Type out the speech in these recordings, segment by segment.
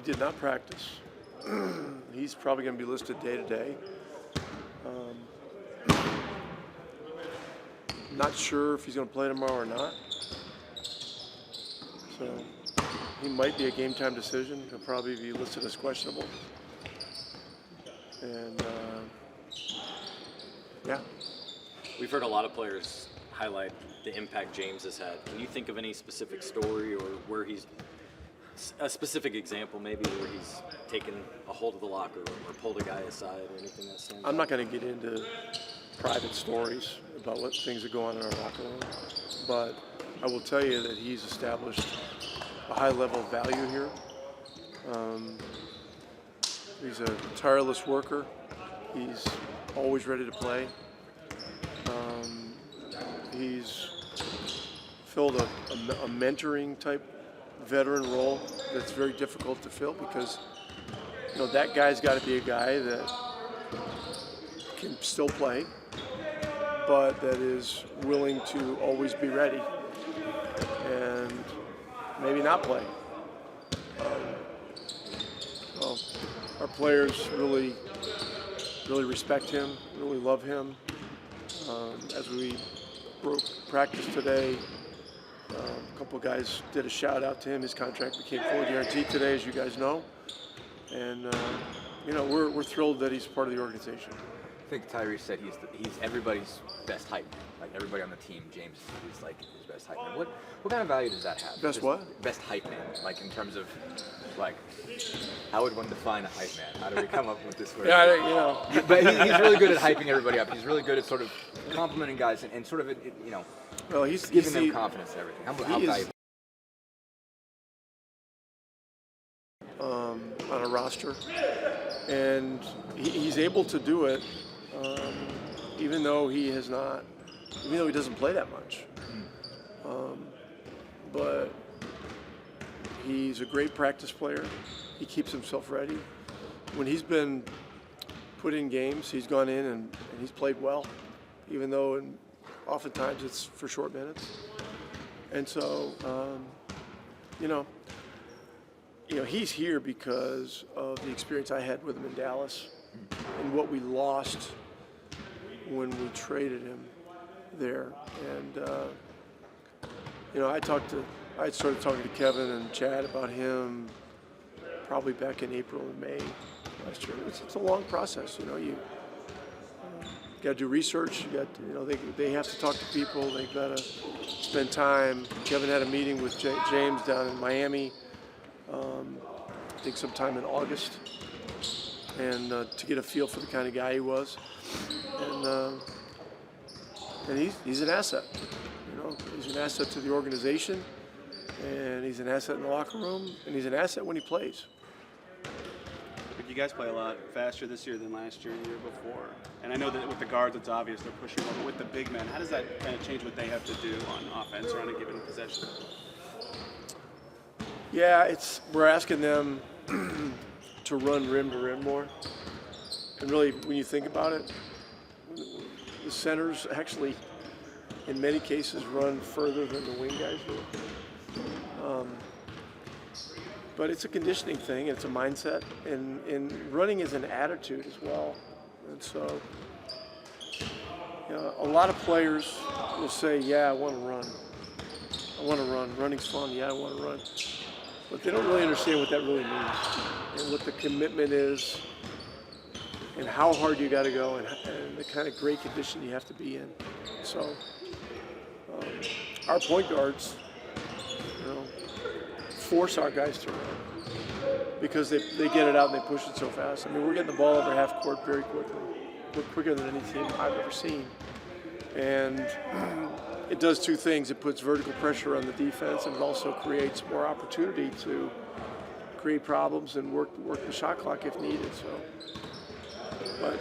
did not practice. He's probably going to be listed day to day. Not sure if he's going to play tomorrow or not. So he might be a game time decision. He'll probably be listed as questionable. And yeah. We've heard a lot of players highlight the impact James has had. Can you think of any specific story or where he's a specific example maybe where he's taken a hold of the locker room or pulled a guy aside or anything that stands I'm not going to get into private stories about what things that go on in our locker room, but I will tell you that he's established a high level of value here. He's a tireless worker. He's always ready to play. He's filled a mentoring type veteran role that's very difficult to fill because that guy's got to be a guy that can still play, but that is willing to always be ready and maybe not play. Well, our players really respect him, really love him. As we broke practice today, a couple of guys did a shout out to him. His contract became fully guaranteed today, as you guys know. And we're thrilled that he's part of the organization. I think Tyree said he's everybody's best hype man. Like everybody on the team, James is like his best hype man. What kind of value does that have? Best what? Best hype man. Like in terms of like how would one define a hype man? How do we come up with this word? Yeah, But he's really good at hyping everybody up. He's really good at sort of complimenting guys and sort of Well, he's giving them confidence and everything. How valuable? On a roster, and he's able to do it, even though he doesn't play that much. But he's a great practice player. He keeps himself ready. When he's been put in games, he's gone in and he's played well, even though oftentimes it's for short minutes. And so, he's here because of the experience I had with him in Dallas and what we lost when we traded him there. And, I started talking to Kevin and Chad about him probably back in April and May last year. It's a long process, you got to do research. You got, they have to talk to people. They've got to spend time. Kevin had a meeting with James down in Miami. I think sometime in August, and to get a feel for the kind of guy he was, and he's an asset. He's an asset to the organization, and he's an asset in the locker room, and he's an asset when he plays. But you guys play a lot faster this year than last year and the year before. And I know that with the guards, it's obvious they're pushing more, but with the big men, how does that kind of change what they have to do on offense or on a given possession? Yeah, we're asking them to run rim to rim more. And really, when you think about it, the centers actually, in many cases, run further than the wing guys do. But it's a conditioning thing, it's a mindset, and running is an attitude as well. And so, a lot of players will say, yeah, I want to run. I want to run. Running's fun. Yeah, I want to run. But they don't really understand what that really means and what the commitment is and how hard you got to go and the kind of great condition you have to be in. So our point guards, force our guys to run because they get it out and they push it so fast. I mean, we're getting the ball over half court very quickly. We're quicker than any team I've ever seen. And it does two things. It puts vertical pressure on the defense, and it also creates more opportunity to create problems and work the shot clock if needed. So, but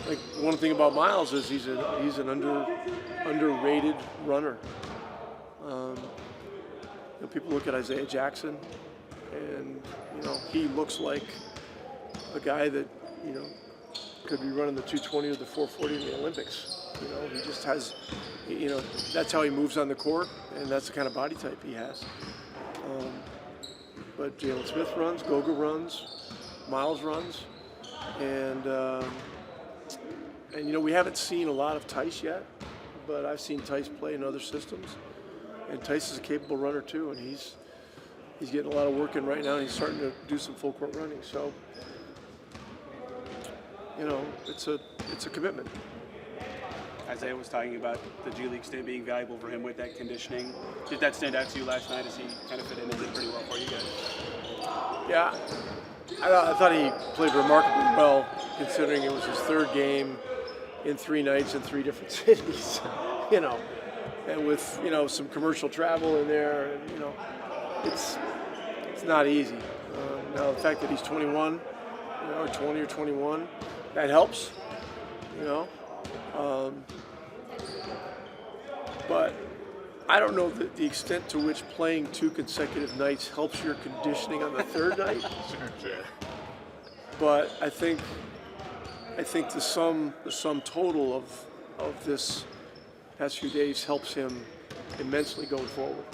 like one thing about Miles is he's an underrated runner. People look at Isaiah Jackson, and he looks like a guy that could be running the 220 or the 440 in the Olympics. He just has, that's how he moves on the court, and that's the kind of body type he has. but Jalen Smith runs, Goga runs, Miles runs, and we haven't seen a lot of Tice yet, but I've seen Tice play in other systems, and Tice is a capable runner too, and he's getting a lot of work in right now, and he's starting to do some full court running. So, it's a commitment. Isaiah was talking about the G League stint being valuable for him with that conditioning. Did that stand out to you last night as he kind of fit in and did pretty well for you guys? Yeah, I thought he played remarkably well, considering it was his third game in 3 nights in 3 different cities, and with, some commercial travel in there, and, it's not easy. Now, the fact that he's 21, or 20 or 21, that helps, but I don't know the extent to which playing 2 consecutive nights helps your conditioning on the third night. But I think the sum total of this past few days helps him immensely going forward,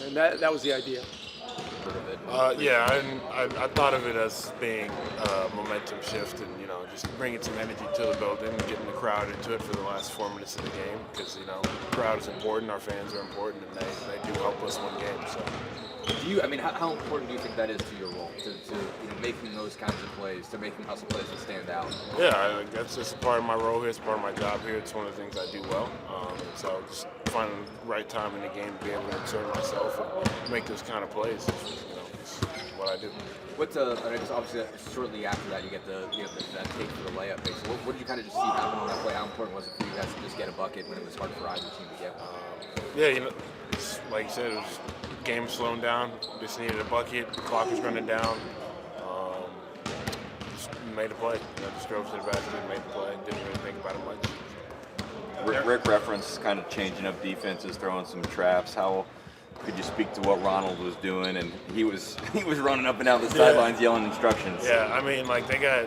and that was the idea. I thought of it as being a momentum shift, and just bringing some energy to the building and getting the crowd into it for the last 4 minutes of the game, because the crowd is important, our fans are important, and they do help us win games. So. How important do you think that is to your role, to making those kinds of plays, to making hustle plays that stand out? Yeah, that's just a part of my role here. It's part of my job here. It's one of the things I do well. So just finding the right time in the game to be able to insert myself and make those kind of plays. It's what I do. Obviously shortly after that you get that take for the layup. So what did you kind of just see happen on that play? How important was it for you guys to just get a bucket when it was hard for either team to get one? It's, like you said, it was game slowing down. Just needed a bucket. The clock was running down. Just made a play. Just drove to the basket, made the play. Didn't really think about it much. Rick referenced kind of changing up defenses, throwing some traps. How could you speak to what Ronald was doing? And he was running up and down the sidelines yelling instructions. Yeah,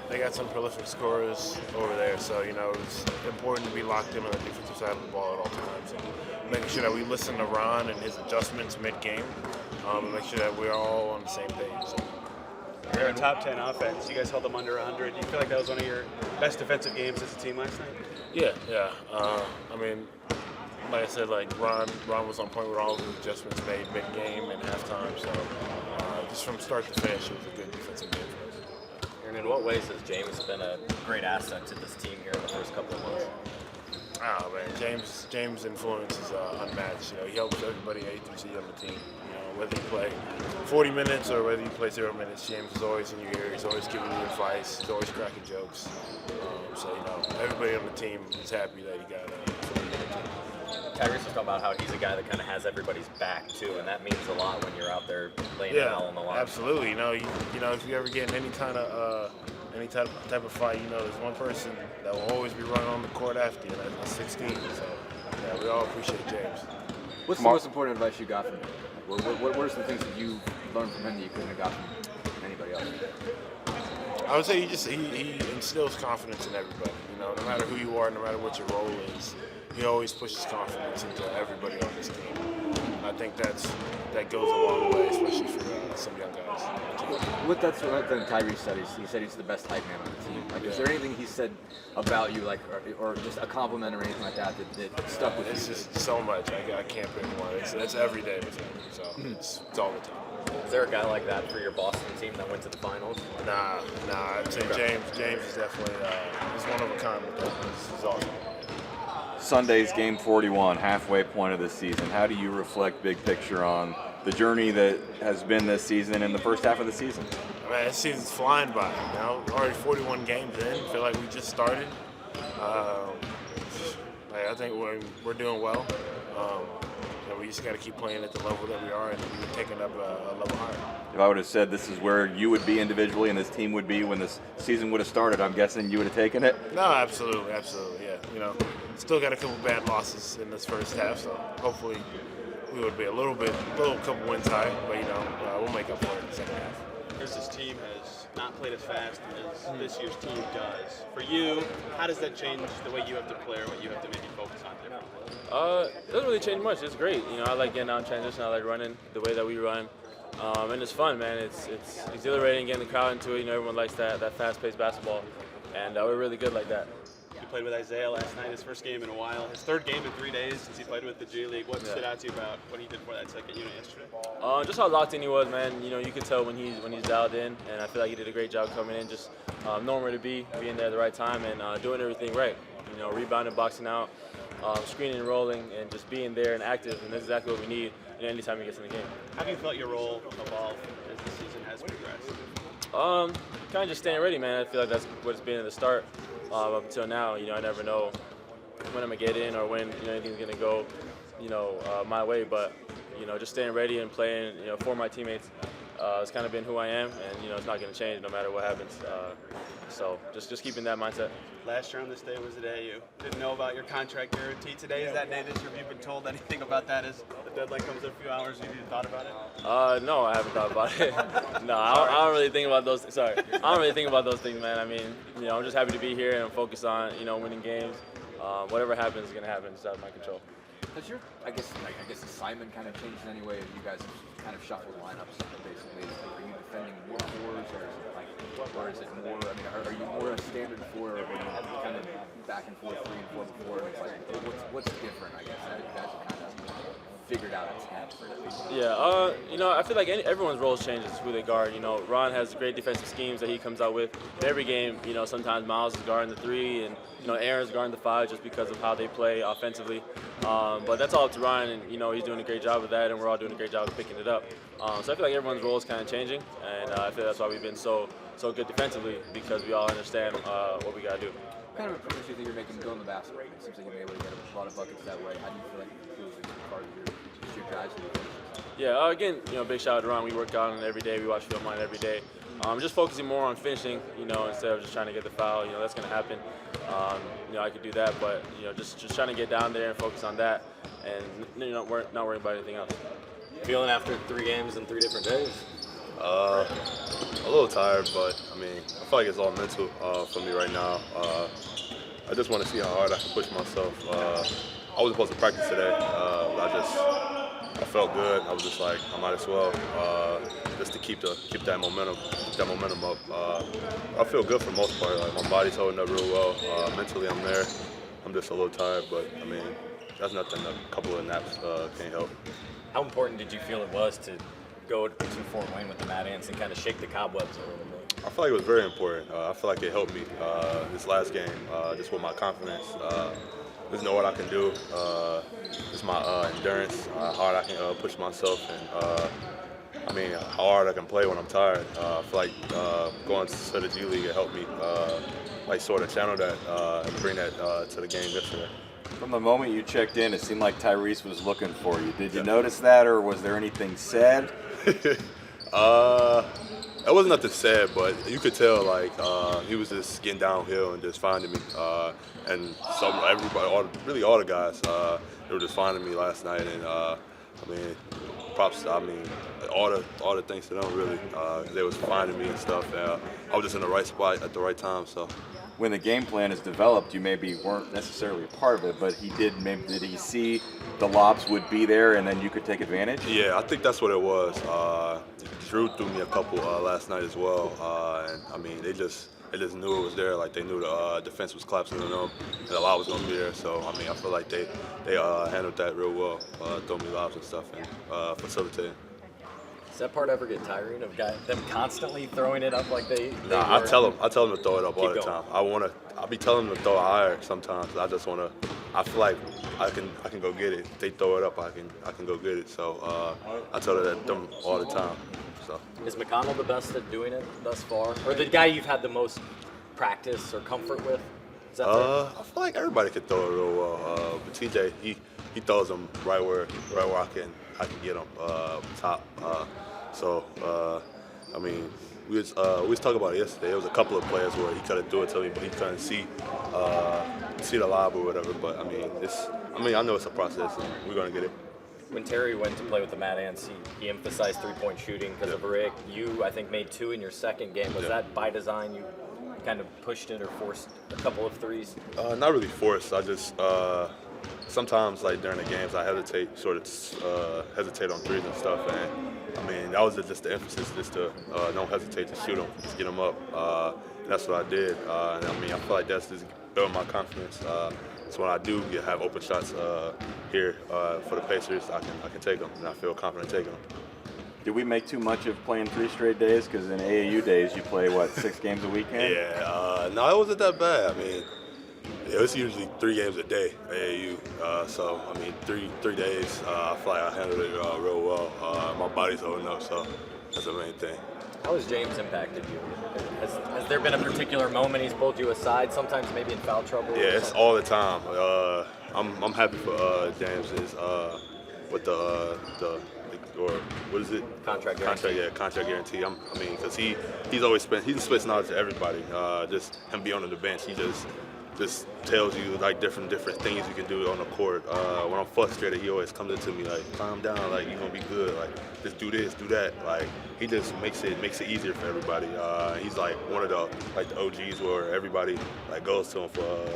they got some prolific scorers over there, so it's important to be locked in on the defensive side of the ball at all times, and making sure that we listen to Ron and his adjustments mid-game, and make sure that we're all on the same page. So. You're a top 10 offense. You guys held them under 100. Do you feel like that was one of your best defensive games as a team last night? Yeah. Like I said, Ron was on point with all of the adjustments made mid-game and halftime. So just from start to finish, it was a good defensive game for us. And in what ways has James been a great asset to this team here in the first couple of months? Oh man, James' influence is unmatched. He helps everybody A through Z on the team. Whether you play 40 minutes or whether you play 0 minutes, James is always in your ear. He's always giving you advice. He's always cracking jokes. Everybody on the team is happy that he got Tyrese was talking about how he's a guy that kind of has everybody's back too, and that means a lot when you're out there laying it all on the line. Absolutely. If you ever get in any type of fight, there's one person that will always be running on the court after you, and that's 16. So we all appreciate James. What's the most important advice you got from him? What are some things that you learned from him that you couldn't have got from anybody else? I would say he instills confidence in everybody. No matter who you are, no matter what your role is, he always pushes confidence into everybody on this team. I think that goes a long way, especially for some young guys. What Tyrese said, he said he's the best hype man on the team. Is there anything he said about you, or just a compliment or anything like that stuck with you? It's just so much. I can't pick one. It's every day with him. So it's all the time. Is there a guy like that for your Boston team that went to the finals? Nah. I'd say James is definitely he's one of a kind with that. He's awesome. Sunday's game 41, halfway point of the season. How do you reflect big picture on the journey that has been this season and the first half of the season? Man, this season's flying by. Already 41 games in. Feel like we just started. I think we're doing well. We just got to keep playing at the level that we are, and we're taking up a level higher. If I would have said this is where you would be individually and this team would be when this season would have started, I'm guessing you would have taken it? No, absolutely, yeah. Still got a couple bad losses in this first half, so hopefully we would be a couple wins high, but we'll make up for it in the second half. This team has not played as fast as this year's team does. For you, how does that change the way you have to play or what you have to maybe focus on differently? It doesn't really change much. It's great. I like getting out in transition. I like running the way that we run. and it's fun, man. It's exhilarating getting the crowd into it. You know, everyone likes that fast-paced basketball, and we're really good like that. You played with Isaiah last night, his first game in a while. His third game in 3 days since he played with the G League. What stood out to you about what he did for that second unit yesterday? Just how locked in he was, man. You know, you could tell when he's dialed in, and I feel like he did a great job coming in, just knowing where to be, being there at the right time, and doing everything right. You know, rebounding, boxing out, screening and rolling, and just being there and active, and that's exactly what we need anytime he gets in the game. How have you felt your role evolve as the season has progressed? Kind of just staying ready, man. I feel like that's what it's been at the start up until now. You know, I never know when I'm gonna get in or when anything's gonna go, my way. But just staying ready and playing, for my teammates. It's kind of been who I am, and it's not gonna change no matter what happens. So just keeping that mindset. Last year on this day was the day you didn't know about your contract guarantee. Today is that day this year. Have you been told anything about that as the deadline comes in a few hours? Have you even thought about it? No, I haven't thought about it. No, I don't really think about those. Sorry, I don't really think about those things, man. I mean, I'm just happy to be here and I'm focused on winning games. Whatever happens is gonna happen. It's out of my control. Has your, I guess assignment kind of changed in any way? Have you guys kind of shuffled lineups basically? Are you defending more fours, or is it more? I mean, are you more a standard four, or when you have kind of back and forth 3 and 4 before? It's like, what's different? I guess that you guys have kind of figured out a tap for it. Yeah, I feel like everyone's roles changes who they guard. Ron has great defensive schemes that he comes out with. In every game, sometimes Miles is guarding the 3 and Aaron's guarding the 5 just because of how they play offensively. But that's all up to Ryan, and he's doing a great job of that, and we're all doing a great job of picking it up. So I feel like everyone's role is kind of changing, and I feel that's why we've been so good defensively, because we all understand what we got to do. What kind of improvements do you think you're making doing the basket? It seems like you're able to get a lot of buckets that way. How do you feel like it feels like it's part of your guys? Yeah, again, big shout out to Ron. We work on it every day. We watch film on it every day. Just focusing more on finishing, instead of just trying to get the foul. That's going to happen. I could do that, but just trying to get down there and focus on that, and not worrying about anything else. Feeling after 3 games in 3 different days? A little tired, but I mean, I feel like it's all mental for me right now. I just want to see how hard I can push myself. I was supposed to practice today, but I felt good. I was just like, I might as well, just to keep that momentum up. I feel good for the most part. Like, my body's holding up real well. Mentally, I'm there. I'm just a little tired, but I mean, that's nothing. A couple of naps can't help. How important did you feel it was to go to Fort Wayne with the Mad Ants and kind of shake the cobwebs a little bit? I feel like it was very important. I feel like it helped me this last game, just with my confidence. Just know what I can do. Just my endurance, how hard I can push myself, and how hard I can play when I'm tired. I feel like going to the G League, it helped me sort of channel that and bring that to the game yesterday. From the moment you checked in, it seemed like Tyrese was looking for you. Did you notice that, or was there anything said? It wasn't nothing said, but you could tell he was just getting downhill and just finding me. And everybody, really all the guys, they were just finding me last night. And props. All the thanks to them really. They was finding me and stuff. I was just in the right spot at the right time. So. When the game plan is developed, you maybe weren't necessarily a part of it, but did he see the lobs would be there and then you could take advantage? Yeah, I think that's what it was. Drew threw me a couple last night as well, and they just knew it was there. Like, they knew the defense was collapsing on them, and the lob was going to be there. So I feel like they handled that real well, throwing me lobs and stuff and facilitating. Does that part ever get tiring of them constantly throwing it up like they Nah, were? I tell them to throw it up all the going. time. I'll be telling them to throw it higher sometimes. I feel like I can go get it. If they throw it up, I can go get it. So I tell them all the time. So. Is McConnell the best at doing it thus far, or the guy you've had the most practice or comfort with? Is that fair? I feel like everybody can throw it real well. But TJ, he throws them right where I can get them top. We was talking about it yesterday. There was a couple of players where he could have threw it to me, but he couldn't see the lob or whatever. But I know it's a process, and we're gonna get it. When Terry went to play with the Mad Ants, he emphasized 3-point shooting because of Rick. You, I think, made 2 in your second game. Was that by design? You kind of pushed it or forced a couple of threes? Not really forced. I just sometimes like during the games I hesitate on threes and stuff, and I mean that was just the emphasis, just to don't hesitate to shoot them, just get them up. And that's what I did, and I mean I feel like that's just building my confidence. So when I do have open shots here for the Pacers, I can take them, and I feel confident taking them. Did we make too much of playing 3 straight days? Because in AAU days, you play, 6 games a weekend? Yeah, no, it wasn't that bad. I mean, yeah, it's usually 3 games a day, AAU. So, I mean, three days, I feel like I handled it real well. My body's holding up, so that's the main thing. How has James impacted you? Has there been a particular moment he's pulled you aside, sometimes maybe in foul trouble? Yeah, it's all the time. I'm happy for James with the or what is it? Contract guarantee. Contract guarantee. I mean, because he's always spits knowledge to everybody. Just him being on the bench, he just tells you like different things you can do on the court. When I'm frustrated, he always comes into me like, calm down, like you're gonna be good, like just do this, do that. Like he just makes it easier for everybody. He's like one of the OGs where everybody like goes to him for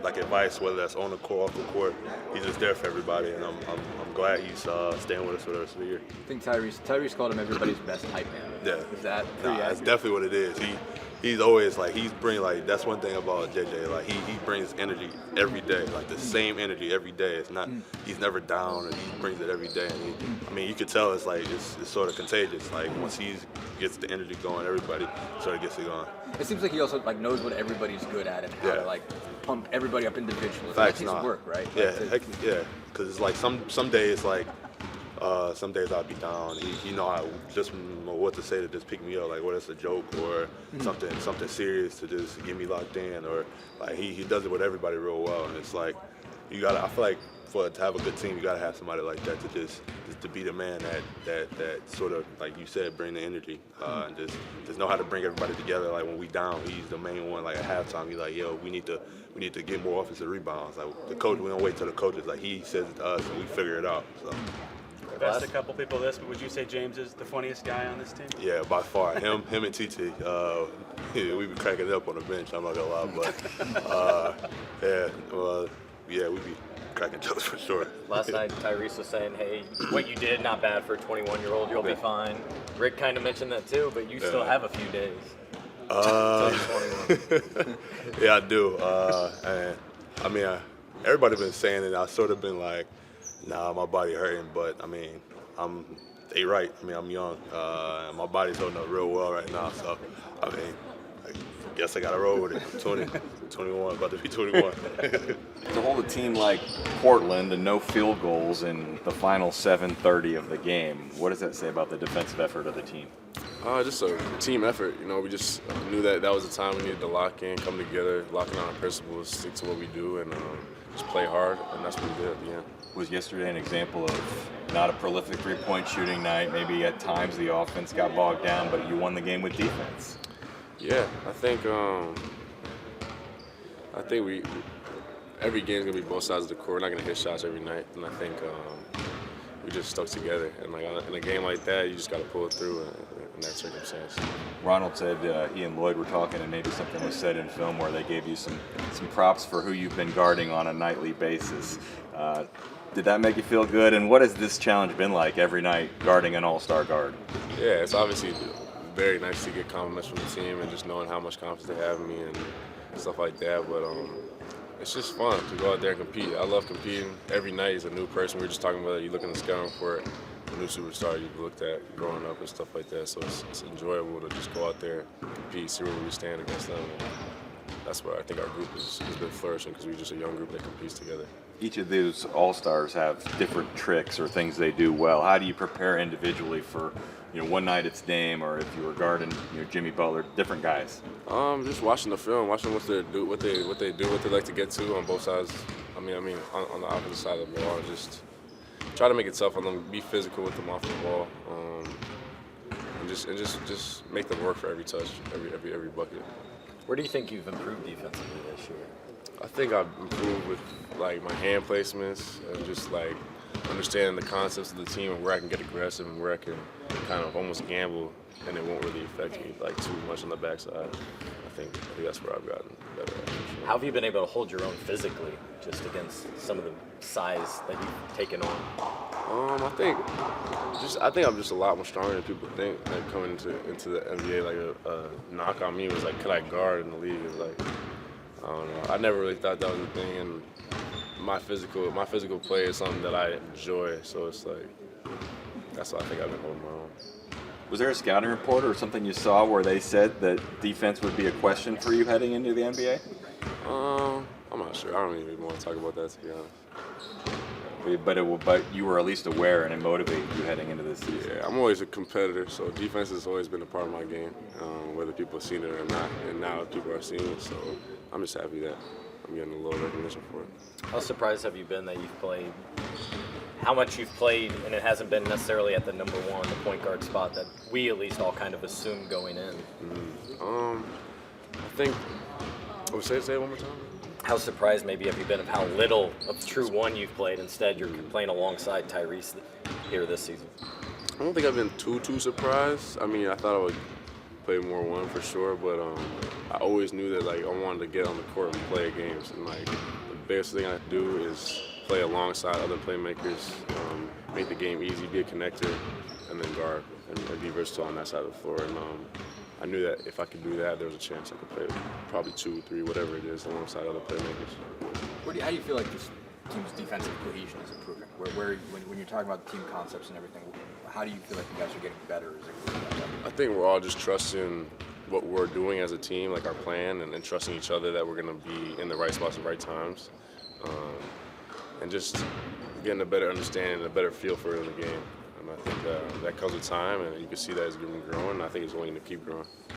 like advice, whether that's on the court, off the court. He's just there for everybody, and I'm glad he's staying with us for the rest of the year. I think Tyrese called him everybody's best hype man. Yeah, is that that's definitely what it is. He's always like that's one thing about JJ. Like he brings energy every day, like the same energy every day. It's not he's never down, and he brings it every day. And I mean, you could tell it's like it's sort of contagious. Like once he gets the energy going, everybody sort of gets it going. It seems like he also like knows what everybody's good at and how to like pump everybody up individually. Facts, That's his work, right? Yeah, because it's like some days like. Some days I'll be down. He know just what to say to just pick me up, like whether it's a joke or something serious to just get me locked in, or like he does it with everybody real well. And it's like I feel like to have a good team, you gotta have somebody like that to just to be the man that sort of like you said, bring the energy and just know how to bring everybody together. Like when we down, he's the main one. Like at halftime, he's like, yo, we need to get more offensive rebounds. Like the coach, we don't wait till the coaches. Like he says it to us, and we figure it out. So. I've asked a couple people this, but would you say James is the funniest guy on this team? Yeah, by far. Him and TT. We be cracking it up on the bench. I'm not gonna lie, but we be cracking jokes for sure. Last night, Tyrese was saying, "Hey, what you did, not bad for a 21-year-old. You'll be fine." Rick kind of mentioned that too, but you still have a few days. Yeah, I do. And I mean, everybody been saying it. I sort of been like. Nah, my body hurting, but I mean, they right. I mean, I'm young. My body's holding up real well right now, so I mean, I guess I gotta roll with it. 21, about to be 21. To hold a team like Portland and no field goals in the final 7:30 of the game, what does that say about the defensive effort of the team? Just a team effort. You know, we just knew that was the time we needed to lock in, come together, lock in on our principles, stick to what we do, and just play hard, and that's what we did at the end. Was yesterday an example of not a prolific three-point shooting night? Maybe at times the offense got bogged down, but you won the game with defense. Yeah, I think we every game's gonna be both sides of the court. We're not gonna hit shots every night, and I think we just stuck together. And like in a game like that, you just gotta pull it through in that circumstance. Ronald said he and Lloyd were talking, and maybe something was said in film where they gave you some props for who you've been guarding on a nightly basis. Did that make you feel good? And what has this challenge been like every night guarding an all-star guard? Yeah, it's obviously very nice to get compliments from the team and just knowing how much confidence they have in me and stuff like that. But it's just fun to go out there and compete. I love competing. Every night is a new person. We were just talking about it. You look in the scouting report, a new superstar you've looked at growing up and stuff like that. So it's enjoyable to just go out there, compete, see where we stand against them. That's where I think our group has been flourishing because we're just a young group that competes together. Each of those all-stars have different tricks or things they do well. How do you prepare individually for, one night it's Dame, or if you were guarding, Jimmy Butler, different guys? Just watching the film, watching what they do, what they like to get to on both sides. I mean, on the opposite side of the ball, and just try to make it tough on them, be physical with them off the ball, and just make them work for every touch, every bucket. Where do you think you've improved defensively this year? I think I've improved with like my hand placements and just like understanding the concepts of the team and where I can get aggressive and where I can kind of almost gamble and it won't really affect me like too much on the backside. I think that's where I've gotten better at. For sure. How have you been able to hold your own physically, just against some of the size that you've taken on? I think I'm just a lot more stronger than people think. Like coming into the NBA, like a knock on me was like, could I guard in the league? It was like, I don't know. I never really thought that was a thing, and my physical play is something that I enjoy. So it's like, that's why I think I've been holding my own. Was there a scouting report or something you saw where they said that defense would be a question for you heading into the NBA? I'm not sure. I don't even want to talk about that, to be honest. But you were at least aware and it motivated you heading into this season. Yeah, I'm always a competitor, so defense has always been a part of my game, whether people have seen it or not. And now people are seeing it, so I'm just happy that I'm getting a little recognition for it. How surprised have you been that you've played, how much you've played, and it hasn't been necessarily at the number one, the point guard spot that we at least all kind of assumed going in? I think, say it one more time. How surprised maybe have you been of how little of true one you've played? Instead, you're playing alongside Tyrese here this season. I don't think I've been too surprised. I mean, I thought I would play more one for sure, but I always knew that like I wanted to get on the court and play games, and like the biggest thing I have to do is play alongside other playmakers, make the game easy, be a connector, and then guard and be versatile on that side of the floor. And I knew that if I could do that, there was a chance I could play probably 2, 3, whatever it is, alongside other playmakers. How do you feel like this team's defensive cohesion is improving? When you're talking about the team concepts and everything, how do you feel like you guys are getting better? I think we're all just trusting what we're doing as a team, like our plan, and trusting each other that we're going to be in the right spots at the right times, and just getting a better understanding and a better feel for the game. And I think that comes with time, and you can see that it's been growing. And I think it's only going to keep growing.